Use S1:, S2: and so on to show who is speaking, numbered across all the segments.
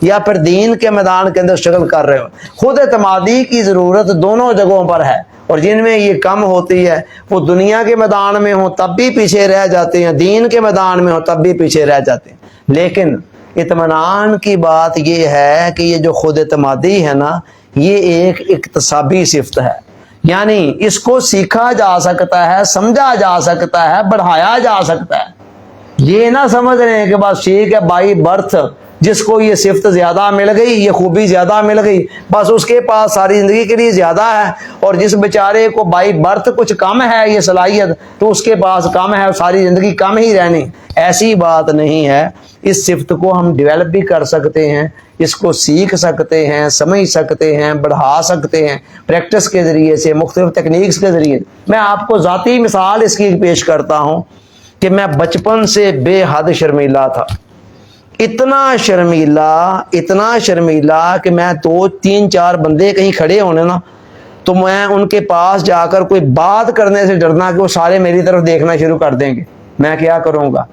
S1: یا پھر دین کے میدان کے اندر اسٹرگل کر رہے ہو. خود اعتمادی کی ضرورت دونوں جگہوں پر ہے، اور جن میں یہ کم ہوتی ہے وہ دنیا کے میدان میں ہوں تب بھی پیچھے رہ جاتے ہیں، دین کے میدان میں ہوں تب بھی پیچھے رہ جاتے ہیں. لیکن اطمینان کی بات یہ ہے کہ یہ جو خود اعتمادی ہے نا، یہ ایک اکتسابی صفت ہے، یعنی اس کو سیکھا جا سکتا ہے، سمجھا جا سکتا ہے، بڑھایا جا سکتا ہے. یہ نہ سمجھ رہے ہیں کہ بس ٹھیک ہے بائی برتھ جس کو یہ صفت زیادہ مل گئی، یہ خوبی زیادہ مل گئی، بس اس کے پاس ساری زندگی کے لیے زیادہ ہے، اور جس بیچارے کو بائی برتھ کچھ کم ہے یہ صلاحیت تو اس کے پاس کم ہے، ساری زندگی کم ہی رہنی. ایسی بات نہیں ہے. اس صفت کو ہم ڈیولپ بھی کر سکتے ہیں، اس کو سیکھ سکتے ہیں، سمجھ سکتے ہیں، بڑھا سکتے ہیں پریکٹس کے ذریعے سے، مختلف ٹیکنیکس کے ذریعے. میں آپ کو ذاتی مثال اس کی پیش کرتا ہوں کہ میں بچپن سے بے حد شرمیلا تھا. اتنا شرمیلا کہ میں 2-3-4 بندے کہیں کھڑے ہونے نا تو میں ان کے پاس جا کر کوئی بات کرنے سے ڈرنا کہ وہ سارے میری طرف دیکھنا شروع کر دیں گے. میں کیا کروں گا؟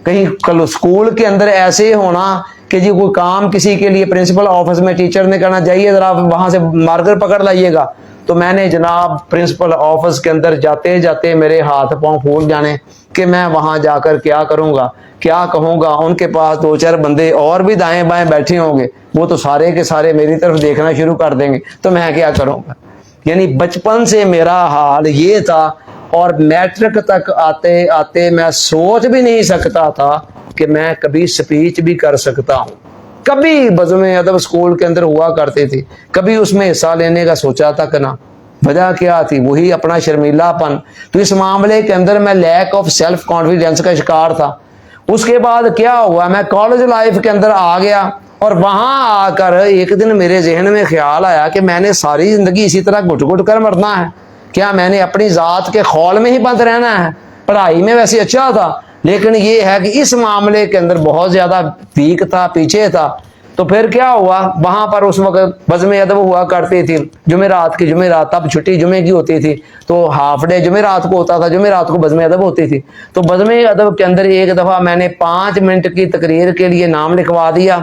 S1: کہیں کل اسکول کے اندر ایسے ہونا کہ جی کوئی کام کسی کے لیے پرنسپل آفس میں ٹیچر نے کہنا چاہیے ذرا وہاں سے مارکر پکڑ لائیے گا، تو میں نے جناب پرنسپل آفس کے اندر جاتے جاتے میرے ہاتھ پاؤں پھول جانے کہ میں وہاں جا کر کیا کروں گا، کیا کہوں گا. ان کے پاس 2-4 بندے اور بھی دائیں بائیں بیٹھے ہوں گے، وہ تو سارے کے سارے میری طرف دیکھنا شروع کر دیں گے، تو میں کیا کروں گا. یعنی بچپن سے میرا حال یہ تھا، اور میٹرک تک آتے آتے میں سوچ بھی نہیں سکتا تھا کہ میں کبھی سپیچ بھی کر سکتا ہوں. کبھی بزم ادب اسکول کے اندر ہوا کرتے تھے، کبھی اس میں حصہ لینے کا سوچا تک نہ. وجہ کیا تھی؟ وہی اپنا شرمیلا پن. تو اس معاملے کے اندر میں لیک آف سیلف کانفیڈینس کا شکار تھا. اس کے بعد کیا ہوا، میں کالج لائف کے اندر آ گیا، اور وہاں آ کر ایک دن میرے ذہن میں خیال آیا کہ میں نے ساری زندگی اسی طرح گھٹ گھٹ کر مرنا ہے کیا؟ میں نے اپنی ذات کے خول میں ہی بند رہنا ہے؟ پڑھائی میں ویسے اچھا تھا، لیکن یہ ہے کہ اس معاملے کے اندر بہت زیادہ ویک تھا، پیچھے تھا. تو پھر کیا ہوا، وہاں پر اس وقت بزم ادب ہوا کرتی تھی جمعرات کی، جمعرات تب چھٹی جمعے کی ہوتی تھی تو ہاف ڈے جمعرات کو ہوتا تھا، جمعرات کو بزم ادب ہوتی تھی. تو بزم ادب کے اندر ایک دفعہ میں نے 5 منٹ کی تقریر کے لیے نام لکھوا دیا،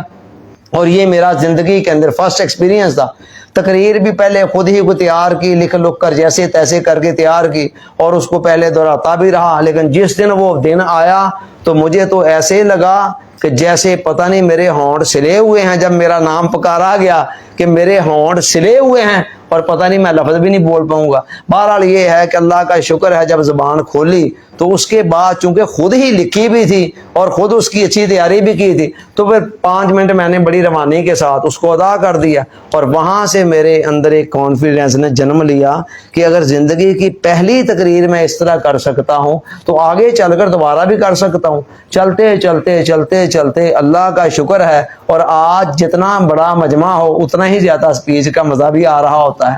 S1: اور یہ میرا زندگی کے اندر فرسٹ ایکسپیرینس تھا. تقریر بھی پہلے خود ہی کو تیار کی، لکھ کر جیسے تیسے کر کے تیار کی، اور اس کو پہلے دہراتا بھی رہا. لیکن جس دن وہ دن آیا تو مجھے تو ایسے لگا کہ جیسے پتہ نہیں میرے ہونٹ سلے ہوئے ہیں. جب میرا نام پکارا گیا کہ میرے ہونٹ سلے ہوئے ہیں، اور پتہ نہیں میں لفظ بھی نہیں بول پاؤں گا. بہرحال یہ ہے کہ اللہ کا شکر ہے جب زبان کھولی تو اس کے بعد چونکہ خود ہی لکھی بھی تھی اور خود اس کی اچھی تیاری بھی کی تھی، تو پھر 5 منٹ میں نے بڑی روانی کے ساتھ اس کو ادا کر دیا. اور وہاں سے میرے اندر ایک کانفیڈنس نے جنم لیا کہ اگر زندگی کی پہلی تقریر میں اس طرح کر سکتا ہوں تو آگے چل کر دوبارہ بھی کر سکتا ہوں. چلتے چلتے چلتے چلتے اللہ کا شکر ہے، اور آج جتنا بڑا مجمع ہو اتنا ہی زیادہ اسپیچ کا مزہ بھی آ رہا ہوتا ہے.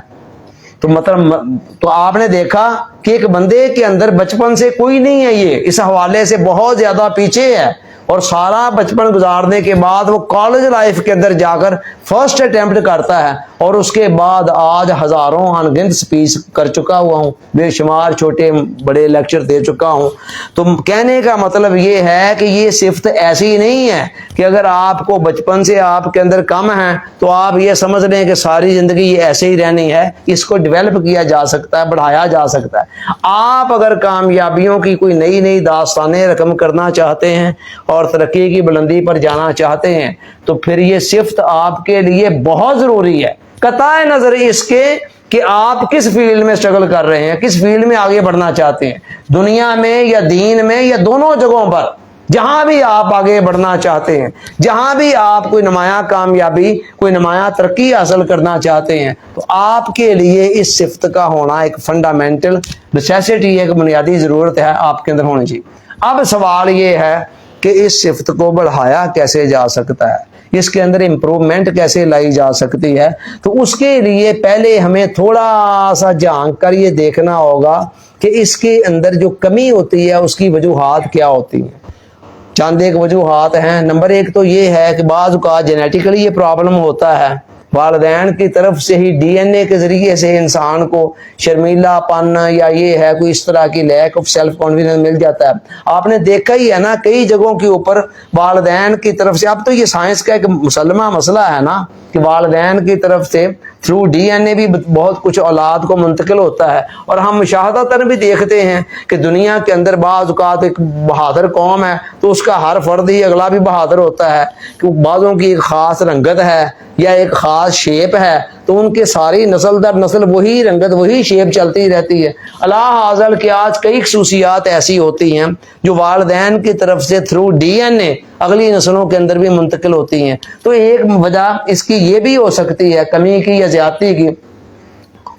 S1: تو مطلب تو آپ نے دیکھا کہ ایک بندے کے اندر بچپن سے کوئی نہیں ہے، یہ اس حوالے سے بہت زیادہ پیچھے ہے، اور سارا بچپن گزارنے کے بعد وہ کالج لائف کے اندر جا کر فرسٹ اٹیمپٹ کرتا ہے، اور اس کے بعد آج ہزاروں انگنت سپیچ کر چکا ہوا ہوں، بے شمار چھوٹے بڑے لیکچر دے چکا ہوں. تو کہنے کا مطلب یہ ہے کہ یہ صفت ایسی نہیں ہے کہ اگر آپ کو بچپن سے آپ کے اندر کم ہے تو آپ یہ سمجھ لیں کہ ساری زندگی یہ ایسے ہی رہنی ہے. اس کو ڈیولپ کیا جا سکتا ہے، بڑھایا جا سکتا ہے. آپ اگر کامیابیوں کی کوئی نئی نئی داستانیں رقم کرنا چاہتے ہیں اور ترقی کی بلندی پر جانا چاہتے ہیں تو پھر یہ صفت آپ کے لیے بہت ضروری ہے، قطع نظر اس کے کہ آپ کس فیلڈ میں اسٹرگل کر رہے ہیں، کس فیلڈ میں آگے بڑھنا چاہتے ہیں، دنیا میں یا دین میں یا دونوں جگہوں پر. جہاں بھی آپ آگے بڑھنا چاہتے ہیں، جہاں بھی آپ کوئی نمایاں کامیابی، کوئی نمایاں ترقی حاصل کرنا چاہتے ہیں، تو آپ کے لیے اس صفت کا ہونا ایک فنڈامنٹل نیسیسٹی، ایک بنیادی ضرورت ہے آپ کے اندر ہونی چاہیے. اب سوال یہ ہے کہ اس صفت کو بڑھایا کیسے جا سکتا ہے، اس کے اندر امپروومنٹ کیسے لائی جا سکتی ہے. تو اس کے لیے پہلے ہمیں تھوڑا سا جھانک کر یہ دیکھنا ہوگا کہ اس کے اندر جو کمی ہوتی ہے اس کی وجوہات کیا ہوتی ہیں. چند ایک وجوہات ہیں. نمبر 1 تو یہ ہے کہ بعض اوقات جینیٹیکلی یہ پرابلم ہوتا ہے والدین کی طرف سے ہی ڈی این اے کے ذریعے سے انسان کو شرمیلا پن یا یہ ہے کوئی اس طرح کی لیک آف سیلف کانفیڈنس مل جاتا ہے. آپ نے دیکھا ہی ہے نا کئی جگہوں کے اوپر والدین کی طرف سے، اب تو یہ سائنس کا ایک مسلمہ مسئلہ ہے نا کہ والدین کی طرف سے تھرو ڈی این اے بھی بہت کچھ اولاد کو منتقل ہوتا ہے. اور ہم مشاہداتاً بھی دیکھتے ہیں کہ دنیا کے اندر بعض اوقات ایک بہادر قوم ہے تو اس کا ہر فرد ہی اگلا بھی بہادر ہوتا ہے، کہ بعضوں کی ایک خاص رنگت ہے یا ایک خاص شیپ ہے تو ان کے ساری نسل در نسل وہی رنگت وہی شیپ چلتی رہتی ہے. اللہ حاضر کہ آج کئی خصوصیات ایسی ہوتی ہیں جو والدین کی طرف سے تھرو ڈی این اے اگلی نسلوں کے اندر بھی منتقل ہوتی ہیں. تو ایک وجہ اس کی یہ بھی ہو سکتی ہے کمی کی یا زیادتی کی.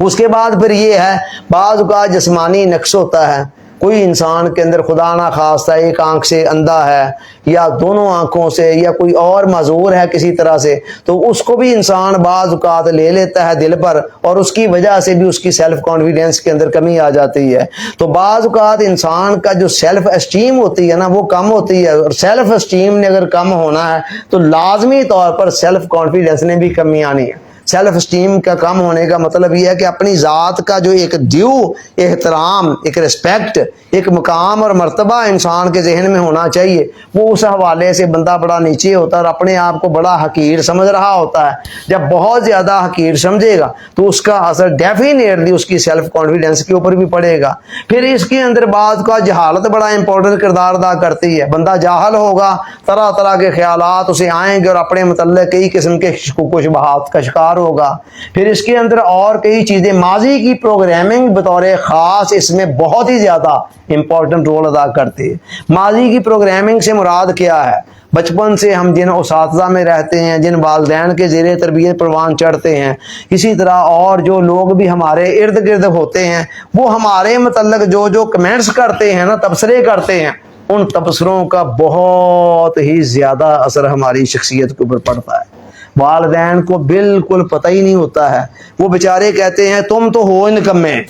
S1: اس کے بعد پھر یہ ہے بعض کا جسمانی نقص ہوتا ہے. کوئی انسان کے اندر خدا نہ خواستہ ایک آنکھ سے اندھا ہے یا دونوں آنکھوں سے یا کوئی اور معذور ہے کسی طرح سے، تو اس کو بھی انسان بعض اوقات لے لیتا ہے دل پر، اور اس کی وجہ سے بھی اس کی سیلف کانفیڈنس کے اندر کمی آ جاتی ہے. تو بعض اوقات انسان کا جو سیلف اسٹیم ہوتی ہے نا وہ کم ہوتی ہے، اور سیلف اسٹیم نے اگر کم ہونا ہے تو لازمی طور پر سیلف کانفیڈنس نے بھی کمی آنی ہے. سیلف اسٹیم کا کم ہونے کا مطلب یہ ہے کہ اپنی ذات کا جو ایک ڈیو احترام، ایک رسپیکٹ، ایک مقام اور مرتبہ انسان کے ذہن میں ہونا چاہیے، وہ اس حوالے سے بندہ بڑا نیچے ہوتا ہے اور اپنے آپ کو بڑا حقیر سمجھ رہا ہوتا ہے. جب بہت زیادہ حقیر سمجھے گا تو اس کا اثر ڈیفینیٹلی اس کی سیلف کانفیڈنس کے اوپر بھی پڑے گا. پھر اس کے اندر بعض کا جہالت بڑا امپورٹنٹ کردار ادا کرتی ہے. بندہ جاہل ہوگا، طرح طرح کے خیالات اسے آئیں گے اور اپنے متعلق کئی قسم کے شکوک و شبہات کا شکار ہوگا. پھر اس کے اندر اور کئی چیزیں، ماضی کی پروگرامنگ بطور خاص اس میں بہت ہی زیادہ امپورٹنٹ رول ادا کرتی ہے. ماضی کی پروگرامنگ سے مراد کیا ہے؟ بچپن سے ہم جن اساتذہ میں رہتے ہیں، جن والدین کے زیر تربیت پروان چڑھتے ہیں، اسی طرح اور جو لوگ بھی ہمارے ارد گرد ہوتے ہیں وہ ہمارے متعلق جو کمنٹس کرتے ہیں نا، تبصرے کرتے ہیں، ان تبصروں کا بہت ہی زیادہ اثر ہماری شخصیت کے اوپر پڑتا ہے. والدین کو بالکل پتہ ہی نہیں ہوتا ہے، وہ بیچارے کہتے ہیں تم تو ہو نکمے،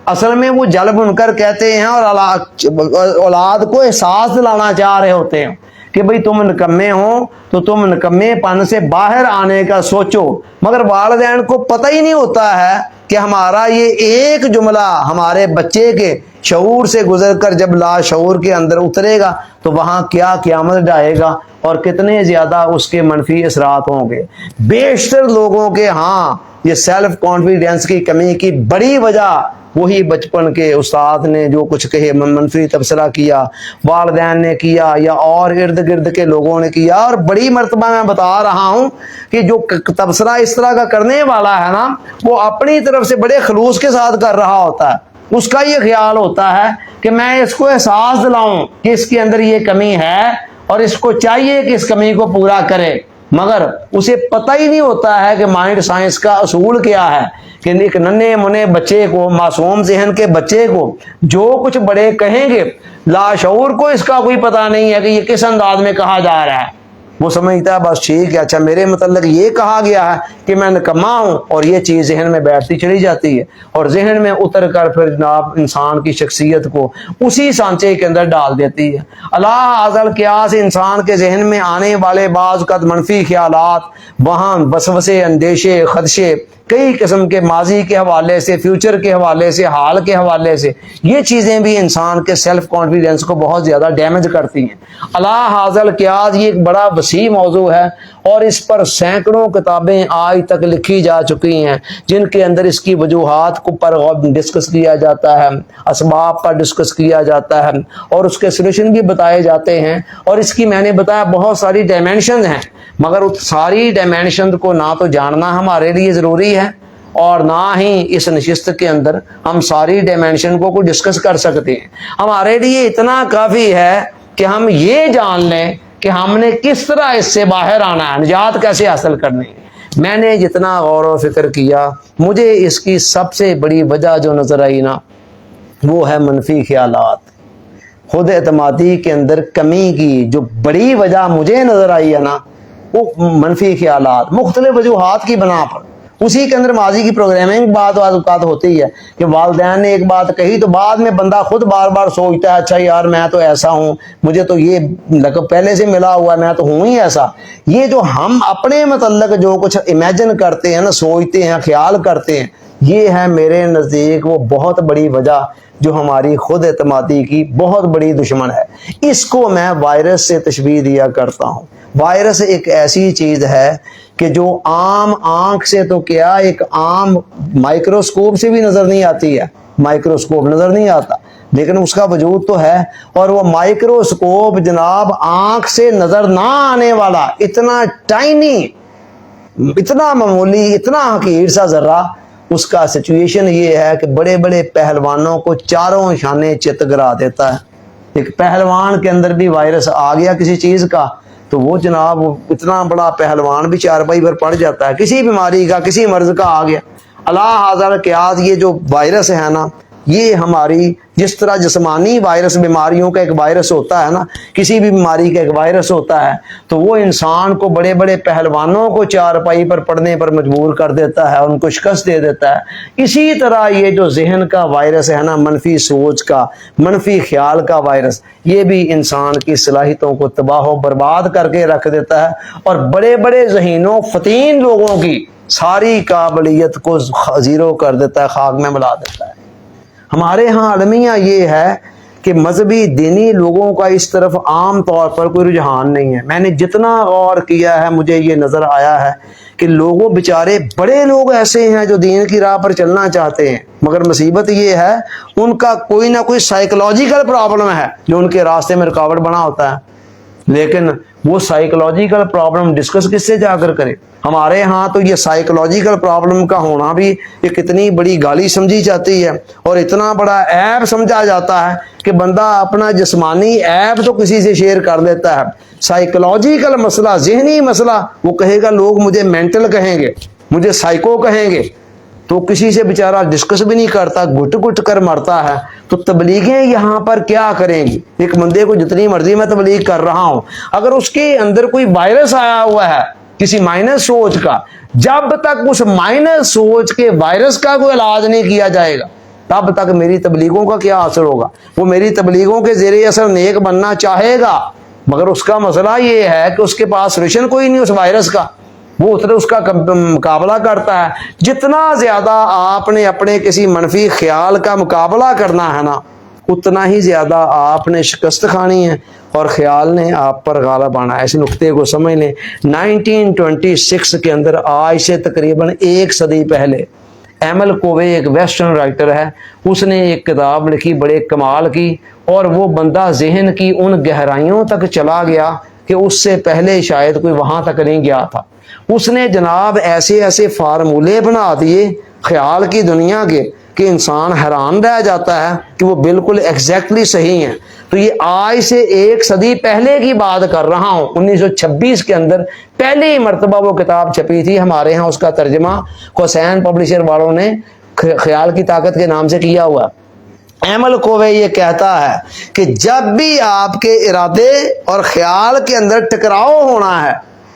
S1: اصل میں وہ جل بن کر کہتے ہیں اور اولاد کو احساس دلانا چاہ رہے ہوتے ہیں کہ بھئی تم نکمے ہو تو تم نکمے پن سے باہر آنے کا سوچو. مگر والدین کو پتہ ہی نہیں ہوتا ہے کہ ہمارا یہ ایک جملہ ہمارے بچے کے شعور سے گزر کر جب لاشعور کے اندر اترے گا تو وہاں کیا قیامت ڈائے گا اور کتنے زیادہ اس کے منفی اثرات ہوں گے. بیشتر لوگوں کے ہاں یہ سیلف کانفیڈنس کی کمی کی بڑی وجہ وہی بچپن کے استاد نے جو کچھ کہے، منفی تبصرہ کیا، والدین نے کیا یا اور ارد گرد کے لوگوں نے کیا. اور بڑی مرتبہ میں بتا رہا ہوں کہ جو تبصرہ اس طرح کا کرنے والا ہے نا وہ اپنی طرف سے بڑے خلوص کے ساتھ کر رہا ہوتا ہے. اس کا یہ خیال ہوتا ہے کہ میں اس کو احساس دلاؤں کہ اس کے اندر یہ کمی ہے اور اس کو چاہیے کہ اس کمی کو پورا کرے. مگر اسے پتہ ہی نہیں ہوتا ہے کہ مائنڈ سائنس کا اصول کیا ہے کہ ایک ننھے منے بچے کو، معصوم ذہن کے بچے کو جو کچھ بڑے کہیں گے، لاشعور کو اس کا کوئی پتہ نہیں ہے کہ یہ کس انداز میں کہا جا رہا ہے. وہ سمجھتا ہے بس ٹھیک ہے، اچھا میرے متعلق یہ کہا گیا ہے کہ میں نکما ہوں، اور یہ چیز ذہن میں بیٹھتی چلی جاتی ہے اور ذہن میں اتر کر پھر جناب انسان کی شخصیت کو اسی سانچے کے اندر ڈال دیتی ہے. اللہ عزل قیاس انسان کے ذہن میں آنے والے بعض قد منفی خیالات، وہم، وسوسے، اندیشے، خدشے، کئی قسم کے ماضی کے حوالے سے، فیوچر کے حوالے سے، حال کے حوالے سے، یہ چیزیں بھی انسان کے سیلف کانفیڈنس کو بہت زیادہ ڈیمیج کرتی ہیں. اللہ حاضل قیاس یہ ایک بڑا وسیع موضوع ہے اور اس پر سینکڑوں کتابیں آج تک لکھی جا چکی ہیں جن کے اندر اس کی وجوہات کو پر ڈسکس کیا جاتا ہے، اسباب پر ڈسکس کیا جاتا ہے اور اس کے سولوشن بھی بتائے جاتے ہیں. اور اس کی میں نے بتایا بہت ساری ڈائمینشن ہیں، مگر اس ساری ڈائمینشن کو نہ تو جاننا ہمارے لیے ضروری ہے اور نہ ہی اس نشست کے اندر ہم ساری ڈائمینشن کو ڈسکس کر سکتے ہیں. ہمارے لیے اتنا کافی ہے کہ ہم یہ جان لیں کہ ہم نے کس طرح اس سے باہر آنا ہے، نجات کیسے حاصل کرنی ہے. میں نے جتنا غور و فکر کیا مجھے اس کی سب سے بڑی وجہ جو نظر آئی نا وہ ہے منفی خیالات. خود اعتمادی کے اندر کمی کی جو بڑی وجہ مجھے نظر آئی ہے نا وہ منفی خیالات، مختلف وجوہات کی بنا پر. اسی کے اندر ماضی کی پروگرامنگ بات اوقات ہوتی ہے کہ والدین نے ایک بات کہی تو بعد میں بندہ خود بار بار سوچتا ہے اچھا یار میں تو ایسا ہوں، مجھے تو یہ لقب پہلے سے ملا ہوا ہے، میں تو ہوں ہی ایسا۔ یہ جو ہم اپنے متعلق جو کچھ امیجن کرتے ہیں نا، سوچتے ہیں، خیال کرتے ہیں، یہ ہے میرے نزدیک وہ بہت بڑی وجہ جو ہماری خود اعتمادی کی بہت بڑی دشمن ہے۔ اس کو میں وائرس سے تشبیہ دیا کرتا ہوں۔ وائرس ایک ایسی چیز ہے کہ جو عام آنکھ سے تو کیا، ایک عام مائکروسکوپ سے بھی نظر نہیں آتی ہے، مائکروسکوپ نظر نہیں آتا، لیکن اس کا وجود تو ہے۔ اور وہ مائکروسکوپ جناب آنکھ سے نظر نہ آنے والا اتنا ٹائنی، اتنا معمولی، اتنا حقیر سا ذرہ، اس کا سچویشن یہ ہے کہ بڑے بڑے پہلوانوں کو چاروں شانے چت گرا دیتا ہے۔ ایک پہلوان کے اندر بھی وائرس آ گیا کسی چیز کا تو وہ جناب اتنا بڑا پہلوان بھی چارپائی پر پڑ جاتا ہے۔ کسی بیماری کا، کسی مرض کا آ گیا، اللہ حاضر قیاس، یہ جو وائرس ہے نا، یہ ہماری جس طرح جسمانی وائرس بیماریوں کا ایک وائرس ہوتا ہے نا، کسی بھی بیماری کا ایک وائرس ہوتا ہے، تو وہ انسان کو، بڑے بڑے پہلوانوں کو چارپائی پر پڑنے پر مجبور کر دیتا ہے، ان کو شکست دے دیتا ہے۔ اسی طرح یہ جو ذہن کا وائرس ہے نا، منفی سوچ کا، منفی خیال کا وائرس، یہ بھی انسان کی صلاحیتوں کو تباہ و برباد کر کے رکھ دیتا ہے، اور بڑے بڑے ذہینوں فتین لوگوں کی ساری قابلیت کو زیرو کر دیتا ہے، خاک میں ملا دیتا ہے۔ ہمارے ہاں المیہ یہ ہے کہ مذہبی دینی لوگوں کا اس طرف عام طور پر کوئی رجحان نہیں ہے۔ میں نے جتنا غور کیا ہے مجھے یہ نظر آیا ہے کہ لوگوں بیچارے بڑے لوگ ایسے ہیں جو دین کی راہ پر چلنا چاہتے ہیں، مگر مصیبت یہ ہے ان کا کوئی نہ کوئی سائیکولوجیکل پرابلم ہے جو ان کے راستے میں رکاوٹ بنا ہوتا ہے۔ لیکن وہ سائیکولوجیکل پرابلم ڈسکس کس سے جا کر کرے؟ ہمارے ہاں تو یہ سائیکولوجیکل پرابلم کا ہونا بھی ایک اتنی بڑی گالی سمجھی جاتی ہے اور اتنا بڑا عیب سمجھا جاتا ہے کہ بندہ اپنا جسمانی عیب تو کسی سے شیئر کر لیتا ہے، سائیکولوجیکل مسئلہ، ذہنی مسئلہ، وہ کہے گا لوگ مجھے مینٹل کہیں گے، مجھے سائیکو کہیں گے، تو کسی سے بیچارہ ڈسکس بھی نہیں کرتا، گھٹ گھٹ کر مرتا ہے۔ تو تبلیغیں یہاں پر کیا کریں گی؟ ایک بندے کو جتنی مرضی میں تبلیغ کر رہا ہوں، اگر اس کے اندر کوئی وائرس آیا ہوا ہے کسی مائنس سوچ کا، جب تک اس مائنس سوچ کے وائرس کا کوئی علاج نہیں کیا جائے گا تب تک میری تبلیغوں کا کیا اثر ہوگا؟ وہ میری تبلیغوں کے زیر اثر نیک بننا چاہے گا، مگر اس کا مسئلہ یہ ہے کہ اس کے پاس سولوشن کوئی نہیں اس وائرس کا، وہ اتنا اس کا مقابلہ کرتا ہے۔ جتنا زیادہ آپ نے اپنے کسی منفی خیال کا مقابلہ کرنا ہے نا، اتنا ہی زیادہ آپ نے شکست کھانی ہے اور خیال نے آپ پر غالب آنا ہے۔ اس نقطے کو سمجھ لیں۔ 1926 کے اندر، آج سے تقریباً 1 صدی پہلے، ایمل کووے ایک ویسٹرن رائٹر ہے، اس نے ایک کتاب لکھی بڑے کمال کی، اور وہ بندہ ذہن کی ان گہرائیوں تک چلا گیا کہ اس سے پہلے شاید کوئی وہاں تک نہیں گیا تھا۔ اس نے جناب ایسے ایسے فارمولے بنا دیے خیال کی دنیا کے کہ انسان حیران رہ جاتا ہے کہ وہ بالکل ایگزیکٹلی صحیح ہیں۔ تو یہ آج سے 1 صدی پہلے کی بات کر رہا ہوں، 1926 کے اندر پہلی مرتبہ وہ کتاب چھپی تھی۔ ہمارے ہاں اس کا ترجمہ حسین پبلشر والوں نے خیال کی طاقت کے نام سے کیا ہوا۔ ایمل کووے یہ کہتا ہے کہ جب بھی آپ کے ارادے اور خیال کے اندر ٹکراؤ ہونا ہے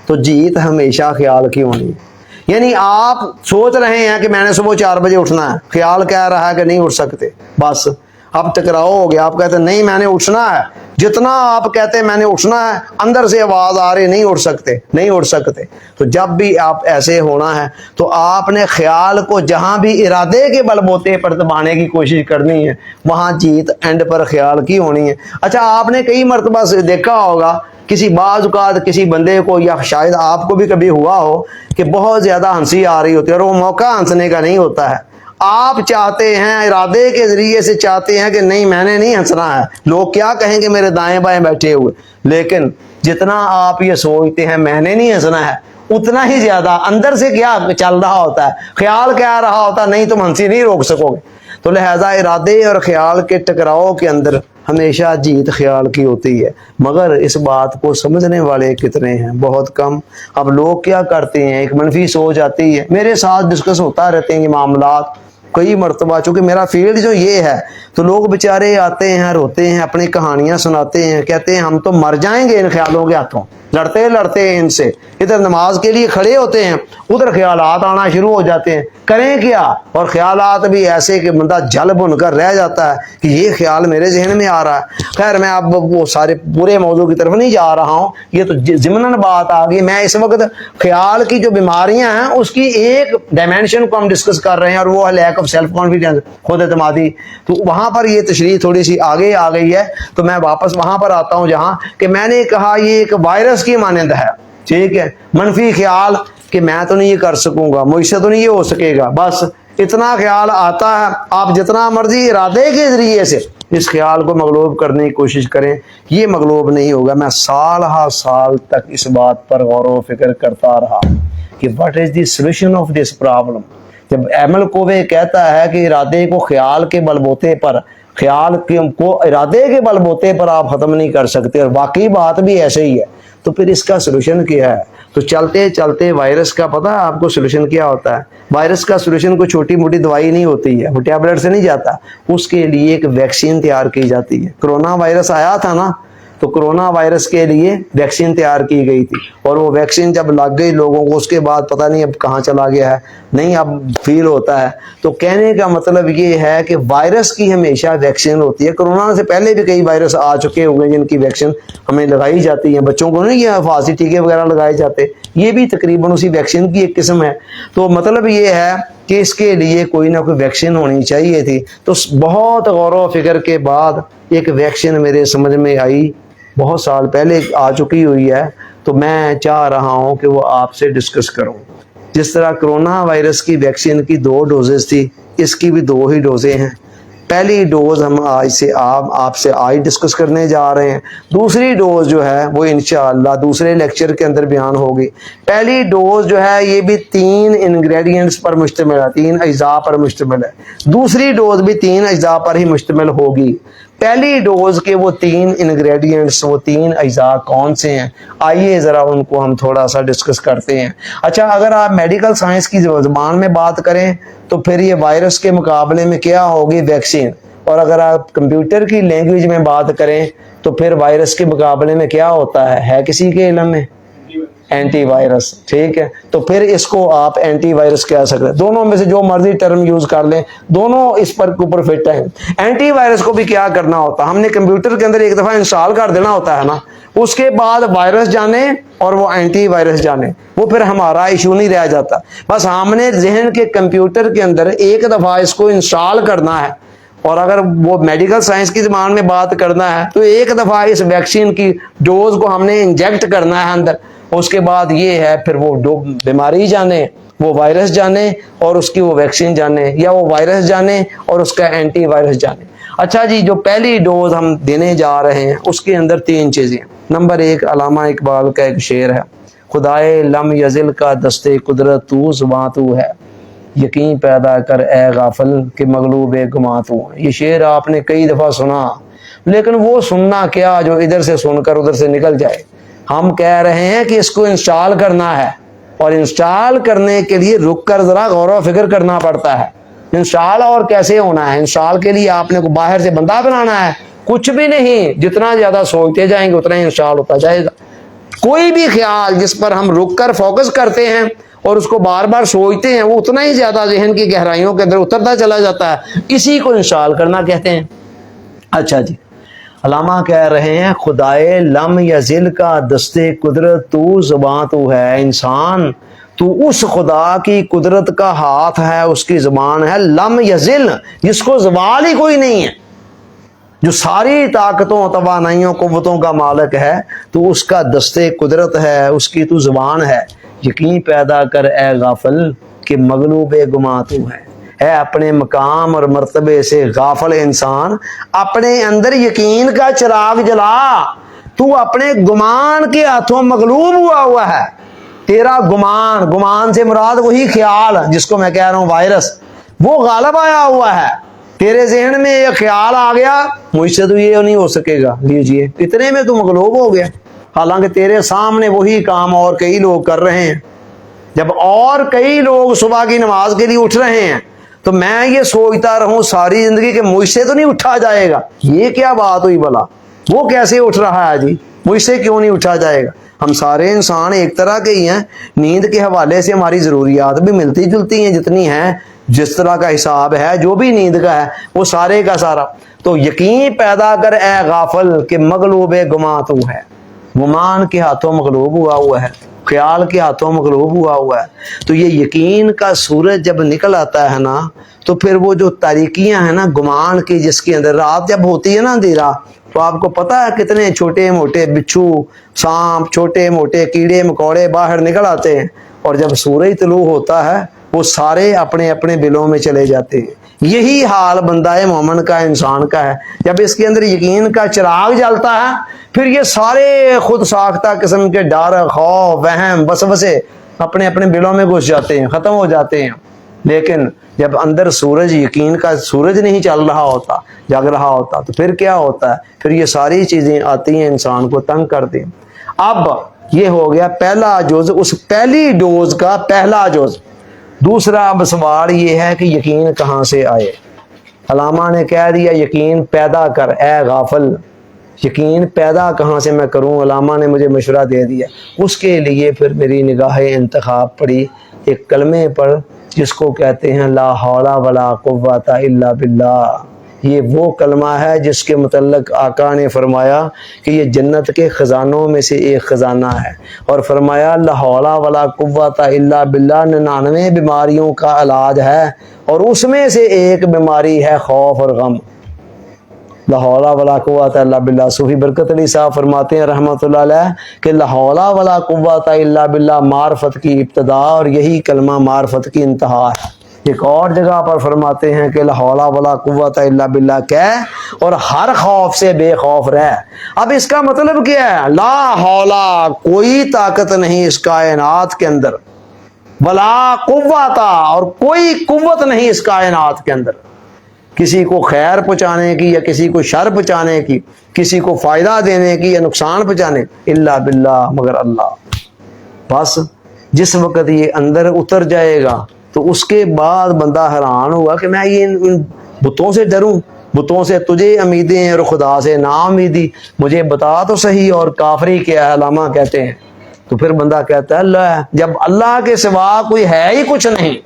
S1: تو جیت ہمیشہ خیال کی ہونی ہے۔ یعنی آپ سوچ رہے ہیں کہ میں نے صبح 4 بجے اٹھنا ہے، خیال کہہ رہا ہے کہ نہیں اٹھ سکتے، بس اب ٹکراؤ ہو گیا، آپ کہتے ہیں نہیں میں نے اٹھنا ہے، جتنا آپ کہتے ہیں میں نے اٹھنا ہے، اندر سے آواز آ رہی نہیں اٹھ سکتے، نہیں اٹھ سکتے۔ تو جب بھی آپ ایسے ہونا ہے تو آپ نے خیال کو جہاں بھی ارادے کے بل بوتے پر دبانے کی کوشش کرنی ہے، وہاں جیت اینڈ پر خیال کی ہونی ہے۔ اچھا، آپ نے کئی مرتبہ سے دیکھا ہوگا کسی بعض اوقات کسی بندے کو، یا شاید آپ کو بھی کبھی ہوا ہو کہ بہت زیادہ ہنسی آ رہی ہوتی ہے اور وہ موقع ہنسنے کا نہیں ہوتا ہے، آپ چاہتے ہیں، ارادے کے ذریعے سے چاہتے ہیں کہ نہیں میں نے نہیں ہنسنا ہے، لوگ کیا کہیں گے میرے دائیں بائیں بیٹھے ہوئے، لیکن جتنا آپ یہ سوچتے ہیں میں نے نہیں ہنسنا ہے، اتنا ہی زیادہ اندر سے کیا چل رہا ہوتا ہے، خیال کہہ رہا ہوتا ہے نہیں تم ہنسی نہیں روک سکو گے۔ تو لہذا ارادے اور خیال کے ٹکراؤ کے اندر ہمیشہ جیت خیال کی ہوتی ہے، مگر اس بات کو سمجھنے والے کتنے ہیں؟ بہت کم۔ اب لوگ کیا کرتے ہیں، ایک منفی سوچ آتی ہے، میرے ساتھ ڈسکس ہوتا رہتے ہیں یہ معاملات کئی مرتبہ، چونکہ میرا فیلڈ جو یہ ہے، تو لوگ بیچارے آتے ہیں، روتے ہیں، اپنی کہانیاں سناتے ہیں، کہتے ہیں ہم تو مر جائیں گے ان خیالوں کے ہاتھوں، لڑتے لڑتے ہیں ان سے، ادھر نماز کے لیے کھڑے ہوتے ہیں، ادھر خیالات آنا شروع ہو جاتے ہیں، کریں کیا؟ اور خیالات بھی ایسے کہ بندہ جل بن کر رہ جاتا ہے کہ یہ خیال میرے ذہن میں آ رہا ہے۔ خیر میں اب وہ سارے پورے موضوع کی طرف نہیں جا رہا ہوں، یہ تو ضمناً بات آ گئی۔ میں اس وقت خیال کی جو بیماریاں ہیں اس کی ایک ڈائمینشن کو ہم ڈسکس کر رہے ہیں، اور وہ ہے لیک آف سیلف کانفیڈینس، خود اعتمادی۔ تو وہاں پر یہ تشریح تھوڑی سی آگے آ گئی ہے، تو میں واپس وہاں پر آتا ہوں جہاں کہ میں نے کہا یہ ایک وائرس کی مانند ہے، ٹھیک ہے؟ منفی خیال کہ میں تو نہیں یہ کر سکوں گا، مجھ سے تو نہیں یہ ہو سکے گا، بس اتنا خیال آتا ہے۔ آپ جتنا مرضی ارادے کے ذریعے سے اس خیال کو مغلوب کرنے کی کوشش کریں، یہ مغلوب نہیں ہوگا۔ میں سال ہر سال تک اس بات پر غور و فکر کرتا رہا کہ what is the solution of this problem. جب ایمل کووے کہتا ہے کہ ارادے کو خیال کے بل بوتے پر، خیال کو ارادے کے بل بوتے پر آپ ختم نہیں کر سکتے، اور واقعی بات بھی ایسے ہی ہے، تو پھر اس کا سولوشن کیا ہے؟ تو چلتے چلتے وائرس کا پتہ ہے آپ کو سولوشن کیا ہوتا ہے؟ وائرس کا سولوشن کوئی چھوٹی موٹی دوائی نہیں ہوتی ہے، وہ ٹیبلٹ سے نہیں جاتا، اس کے لیے ایک ویکسین تیار کی جاتی ہے۔ کرونا وائرس آیا تھا نا، تو کرونا وائرس کے لیے ویکسین تیار کی گئی تھی، اور وہ ویکسین جب لگ گئی لوگوں کو، اس کے بعد پتہ نہیں اب کہاں چلا گیا ہے، نہیں اب فیل ہوتا ہے۔ تو کہنے کا مطلب یہ ہے کہ وائرس کی ہمیشہ ویکسین ہوتی ہے۔ کرونا سے پہلے بھی کئی وائرس آ چکے ہوئے ہیں جن کی ویکسین ہمیں لگائی جاتی ہے، بچوں کو نہیں یہ حفاظتی ٹیکے وغیرہ لگائے جاتے، یہ بھی تقریباً اسی ویکسین کی ایک قسم ہے۔ تو مطلب یہ ہے کہ اس کے لیے کوئی نہ کوئی ویکسین ہونی چاہیے تھی۔ تو بہت غور و فکر کے بعد ایک ویکسین میرے سمجھ میں آئی، بہت سال پہلے آ چکی ہوئی ہے، تو میں چاہ رہا ہوں کہ وہ آپ سے ڈسکس کروں۔ جس طرح کرونا وائرس کی ویکسین کی 2 ڈوزز تھی، اس کی بھی 2 ہی ڈوزیں ہیں۔ پہلی ڈوز ہم آج سے آپ سے آج ڈسکس کرنے جا رہے ہیں، دوسری ڈوز جو ہے وہ انشاءاللہ دوسرے لیکچر کے اندر بیان ہوگی۔ پہلی ڈوز جو ہے یہ بھی 3 انگریڈینٹس پر مشتمل ہے، 3 اجزاء پر مشتمل ہے۔ دوسری ڈوز بھی 3 اجزاء پر ہی مشتمل ہوگی۔ پہلی ڈوز کے وہ 3 انگریڈینٹس، وہ 3 اجزاء کون سے ہیں؟ آئیے ذرا ان کو ہم تھوڑا سا ڈسکس کرتے ہیں۔ اچھا، اگر آپ میڈیکل سائنس کی زبان میں بات کریں تو پھر یہ وائرس کے مقابلے میں کیا ہوگی؟ ویکسین۔ اور اگر آپ کمپیوٹر کی لینگویج میں بات کریں تو پھر وائرس کے مقابلے میں کیا ہوتا ہے کسی کے علم میں؟ اینٹی وائرس، ٹھیک ہے؟ تو پھر اس کو آپ اینٹی وائرس کہہ سکتے ہیں۔ دونوں میں سے جو مرضی ٹرم یوز کر لیں، دونوں اس پر اوپر فٹ ہیں۔ اینٹی وائرس کو بھی کیا کرنا ہوتا ہے؟ ہم نے کمپیوٹر کے اندر ایک دفعہ انسٹال کر دینا ہوتا ہے نا، اس کے بعد وائرس جانے اور وہ اینٹی وائرس جانے، وہ پھر ہمارا ایشو نہیں رہ جاتا۔ بس ہم نے ذہن کے کمپیوٹر کے اندر ایک دفعہ اس کو انسٹال کرنا ہے، اور اگر وہ میڈیکل سائنس کی زبان میں بات کرنا ہے تو ایک دفعہ اس ویکسین کی ڈوز کو ہم نے انجیکٹ کرنا ہے اندر۔ اس کے بعد یہ ہے پھر وہ بیماری جانے، وہ وائرس جانے اور اس کی وہ ویکسین جانے، یا وہ وائرس جانے اور اس کا اینٹی وائرس جانے۔ اچھا جی، جو پہلی ڈوز ہم دینے جا رہے ہیں اس کے اندر 3 چیزیں۔ نمبر 1، علامہ اقبال کا ایک شعر ہے، خدائے لم یزل کا دستے قدرت تو زباں تو ہے، یقین پیدا کر اے غافل کہ مغلوب گماں تو ہے۔ یہ شعر آپ نے کئی دفعہ سنا، لیکن وہ سننا کیا جو ادھر سے سن کر ادھر سے نکل جائے۔ ہم کہہ رہے ہیں کہ اس کو انسٹال کرنا ہے، اور انسٹال کرنے کے لیے رک کر ذرا غور و فکر کرنا پڑتا ہے۔ انسٹال اور کیسے ہونا ہے؟ انسٹال کے لیے آپ نے کو باہر سے بندہ بنانا ہے؟ کچھ بھی نہیں، جتنا زیادہ سوچتے جائیں گے اتنا ہی انسٹال ہوتا جائے گا۔ کوئی بھی خیال جس پر ہم رک کر فوکس کرتے ہیں اور اس کو بار بار سوچتے ہیں، وہ اتنا ہی زیادہ ذہن کی گہرائیوں کے اندر اترتا چلا جاتا ہے، اسی کو انسٹال کرنا کہتے ہیں۔ اچھا جی، علامہ کہہ رہے ہیں خدائے لم یزل کا دستے قدرت تو زباں تو ہے، انسان تو اس خدا کی قدرت کا ہاتھ ہے، اس کی زبان ہے، لم یزل، جس کو زوال ہی کوئی نہیں ہے، جو ساری طاقتوں توانائیوں قوتوں کا مالک ہے، تو اس کا دستے قدرت ہے، اس کی تو زبان ہے۔ یقین پیدا کر اے غافل کہ مغلوب گماں تو ہے۔ اے اپنے مقام اور مرتبے سے غافل انسان، اپنے اندر یقین کا چراغ جلا، تو اپنے گمان کے ہاتھوں مغلوب ہوا ہے۔ تیرا گمان سے مراد وہی خیال جس کو میں کہہ رہا ہوں وائرس، وہ غالب آیا ہوا ہے۔ تیرے ذہن میں یہ خیال آ گیا مجھ سے تو یہ نہیں ہو سکے گا، لیجئے اتنے میں تو مغلوب ہو گیا، حالانکہ تیرے سامنے وہی کام اور کئی لوگ کر رہے ہیں۔ جب اور کئی لوگ صبح کی نماز کے لیے اٹھ رہے ہیں تو میں یہ سوچتا رہوں ساری زندگی کہ مجھ سے تو نہیں اٹھا جائے گا، یہ کیا بات ہوئی بھلا؟ وہ کیسے اٹھ رہا ہے جی، مجھ سے کیوں نہیں اٹھا جائے گا؟ ہم سارے انسان ایک طرح کے ہی ہیں. نیند کے حوالے سے ہماری ضروریات بھی ملتی جلتی ہیں جتنی ہیں, جس طرح کا حساب ہے جو بھی نیند کا ہے وہ سارے کا سارا. تو یقین پیدا کر اے غافل کہ مغلوب گماں تو ہے. گمان کے ہاتھوں مغلوب ہوا ہے, خیال کے ہاتھوں مغلوب ہوا ہے. تو یہ یقین کا سورج جب نکل آتا ہے نا, تو پھر وہ جو تاریکیاں ہیں نا گمان کی, جس کے اندر رات جب ہوتی ہے نا اندھیرا, تو آپ کو پتا ہے کتنے چھوٹے موٹے بچھو, سانپ, چھوٹے موٹے کیڑے مکوڑے باہر نکل آتے ہیں, اور جب سورج طلوع ہوتا ہے وہ سارے اپنے اپنے بلوں میں چلے جاتے ہیں. یہی حال بندہ مومن کا, انسان کا ہے. جب اس کے اندر یقین کا چراغ جلتا ہے, پھر یہ سارے خود ساختہ قسم کے ڈر, خوف, وہم, وسوسے اپنے اپنے بلوں میں گھس جاتے ہیں, ختم ہو جاتے ہیں. لیکن جب اندر سورج, یقین کا سورج نہیں چل رہا ہوتا, جگ رہا ہوتا, تو پھر کیا ہوتا ہے, پھر یہ ساری چیزیں آتی ہیں انسان کو تنگ کر دیں. اب یہ ہو گیا پہلا جز, اس پہلی ڈوز کا پہلا جز. دوسرا اب سوال یہ ہے کہ یقین کہاں سے آئے. علامہ نے کہہ دیا یقین پیدا کر اے غافل. یقین پیدا کہاں سے میں کروں؟ علامہ نے مجھے مشورہ دے دیا. اس کے لیے پھر میری نگاہ انتخاب پڑی ایک کلمے پر جس کو کہتے ہیں لا حول ولا قوت الا باللہ. یہ وہ کلمہ ہے جس کے متعلق آقا نے فرمایا کہ یہ جنت کے خزانوں میں سے ایک خزانہ ہے, اور فرمایا لا حول ولا قوت الا باللہ 99 بیماریوں کا علاج ہے, اور اس میں سے ایک بیماری ہے خوف اور غم. لا حول ولا قوت الا باللہ. صوفی برکت علی صاحب فرماتے ہیں رحمۃ اللہ علیہ کہ لا حول ولا قوت الا باللہ معرفت کی ابتدا, اور یہی کلمہ معرفت کی انتہا ہے. ایک اور جگہ پر فرماتے ہیں کہ لا حول ولا قوت الا باللہ کہہ اور ہر خوف سے بے خوف رہ. اب اس کا مطلب کیا ہے؟ لا حولا, کوئی طاقت نہیں اس کائنات کے اندر, ولا قوتا, اور کوئی قوت نہیں اس کائنات کے اندر کسی کو خیر پہنچانے کی یا کسی کو شر پہنچانے کی, کسی کو فائدہ دینے کی یا نقصان پہنچانے, الا باللہ, مگر اللہ. بس جس وقت یہ اندر اتر جائے گا تو اس کے بعد بندہ حیران ہوا کہ میں یہ ان بتوں سے ڈروں, بتوں سے تجھے امیدیں ہیں اور خدا سے نا امیدی, مجھے بتا تو صحیح اور کافری کیا ہے. علامہ کہتے ہیں تو پھر بندہ کہتا ہے اللہ ہے. جب اللہ کے سوا کوئی ہے ہی کچھ نہیں,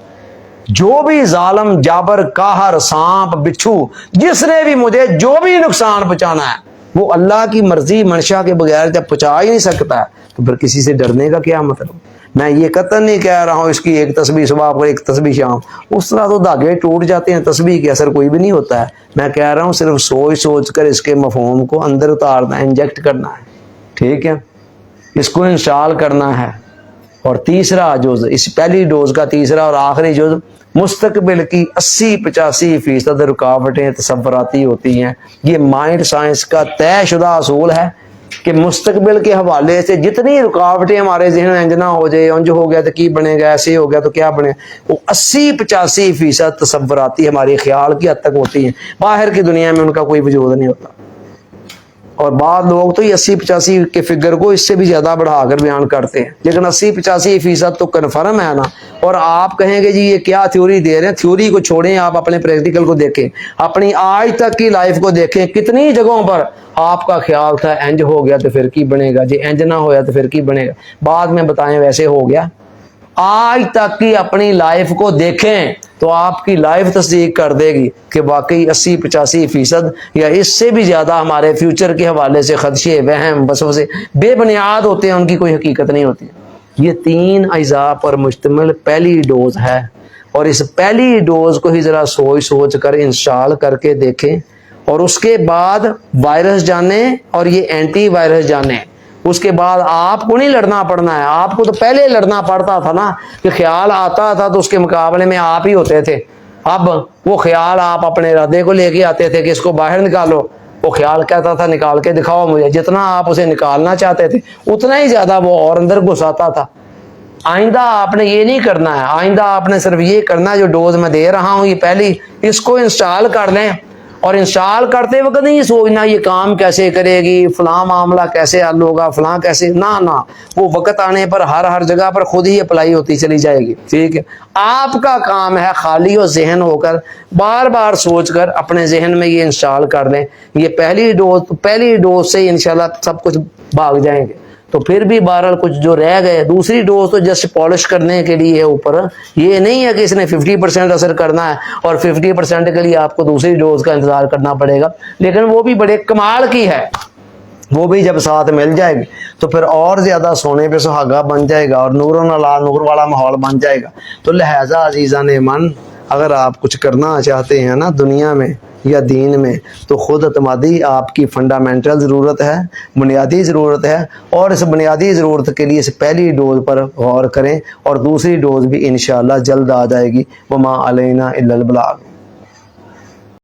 S1: جو بھی ظالم, جابر, قاہر, سانپ, بچھو, جس نے بھی مجھے جو بھی نقصان پہنچانا ہے وہ اللہ کی مرضی منشا کے بغیر جب پہنچا ہی نہیں سکتا ہے, تو پھر کسی سے ڈرنے کا کیا مطلب؟ میں یہ قطعاً نہیں کہہ رہا ہوں اس کی ایک تسبیح صبح پر ایک تسبیح شام, اس طرح تو دھاگے ٹوٹ جاتے ہیں, تسبیح کے اثر کوئی بھی نہیں ہوتا ہے. میں کہہ رہا ہوں صرف سوچ سوچ کر اس کے مفہوم کو اندر اتارنا ہے, انجیکٹ کرنا ہے, ٹھیک ہے, اس کو انسٹال کرنا ہے. اور تیسرا جز, اس پہلی ڈوز کا تیسرا اور آخری جز, مستقبل کی 80-85% رکاوٹیں تصوراتی ہوتی ہیں. یہ مائنڈ سائنس کا طے شدہ اصول ہے کہ مستقبل کے حوالے سے جتنی رکاوٹیں ہمارے ذہن میں انج نہ ہو جائے, انج ہو گیا تو کی بنے گا, ایسے ہو گیا تو کیا بنے, وہ 80-85% تصوراتی ہماری خیال کی حد تک ہوتی ہیں. باہر کی دنیا میں ان کا کوئی وجود نہیں ہوتا. اور بعض لوگ تو یہ 80-85 کے فگر کو اس سے بھی زیادہ بڑھا کر بیان کرتے ہیں, لیکن 80-85% تو کنفرم ہے نا. اور آپ کہیں گے جی یہ کیا تھیوری دے رہے ہیں, تھیوری کو چھوڑیں, آپ اپنے پریکٹیکل کو دیکھیں, اپنی آج تک کی لائف کو دیکھیں, کتنی جگہوں پر آپ کا خیال تھا انج ہو گیا تو پھر کی بنے گا, جی انج نہ ہویا تو پھر کی بنے گا, بعد میں بتائیں ویسے ہو گیا. آج تک کی اپنی لائف کو دیکھیں تو آپ کی لائف تصدیق کر دے گی کہ واقعی 80-85% یا اس سے بھی زیادہ ہمارے فیوچر کے حوالے سے خدشے, وہم, وسوسے بے بنیاد ہوتے ہیں, ان کی کوئی حقیقت نہیں ہوتی. یہ 3 اجزاء پر مشتمل پہلی ڈوز ہے, اور اس پہلی ڈوز کو ہی ذرا سوچ سوچ کر انسٹال کر کے دیکھیں, اور اس کے بعد وائرس جانیں اور یہ اینٹی وائرس جانیں. اس کے بعد آپ کو نہیں لڑنا پڑنا ہے, آپ کو تو پہلے لڑنا پڑتا تھا نا, کہ خیال آتا تھا تو اس کے مقابلے میں آپ ہی ہوتے تھے. اب وہ خیال آپ اپنے ارادے کو لے کے آتے تھے کہ اس کو باہر نکالو, وہ خیال کہتا تھا نکال کے دکھاؤ مجھے, جتنا آپ اسے نکالنا چاہتے تھے اتنا ہی زیادہ وہ اور اندر گھساتا تھا. آئندہ آپ نے یہ نہیں کرنا ہے, آئندہ آپ نے صرف یہ کرنا ہے جو ڈوز میں دے رہا ہوں یہ پہلی, اس کو انسٹال کر لیں, اور انسٹال کرتے وقت نہیں سوچنا یہ کام کیسے کرے گی, فلاں معاملہ کیسے حل ہوگا, فلاں کیسے, نہ وہ وقت آنے پر ہر جگہ پر خود ہی اپلائی ہوتی چلی جائے گی. ٹھیک ہے, آپ کا کام ہے خالی و ذہن ہو کر بار بار سوچ کر اپنے ذہن میں یہ انسٹال کر لیں. یہ پہلی ڈوز سے انشاءاللہ سب کچھ بھاگ جائیں گے. تو پھر بھی بہرحال کچھ جو رہ گئے، دوسری ڈوز تو جسٹ پالش کرنے کے لیے ہے اوپر، یہ نہیں ہے کہ اس نے 50% اثر کرنا ہے اور 50% کے لیے آپ کو دوسری ڈوز کا انتظار کرنا پڑے گا، لیکن وہ بھی بڑے کمال کی ہے، وہ بھی جب ساتھ مل جائے گی تو پھر اور زیادہ سونے پہ سہاگا بن جائے گا اور نور نور والا ماحول بن جائے گا۔ تو لہٰذا عزیزان من، اگر آپ کچھ کرنا چاہتے ہیں نا دنیا میں یا دین میں، تو خود اعتمادی آپ کی فنڈامنٹل ضرورت ہے، بنیادی ضرورت ہے، اور اس بنیادی ضرورت کے لیے اس پہلی ڈوز پر غور کریں، اور دوسری ڈوز بھی انشاءاللہ جلد آ جائے گی۔ وما علینا الا البلاغ۔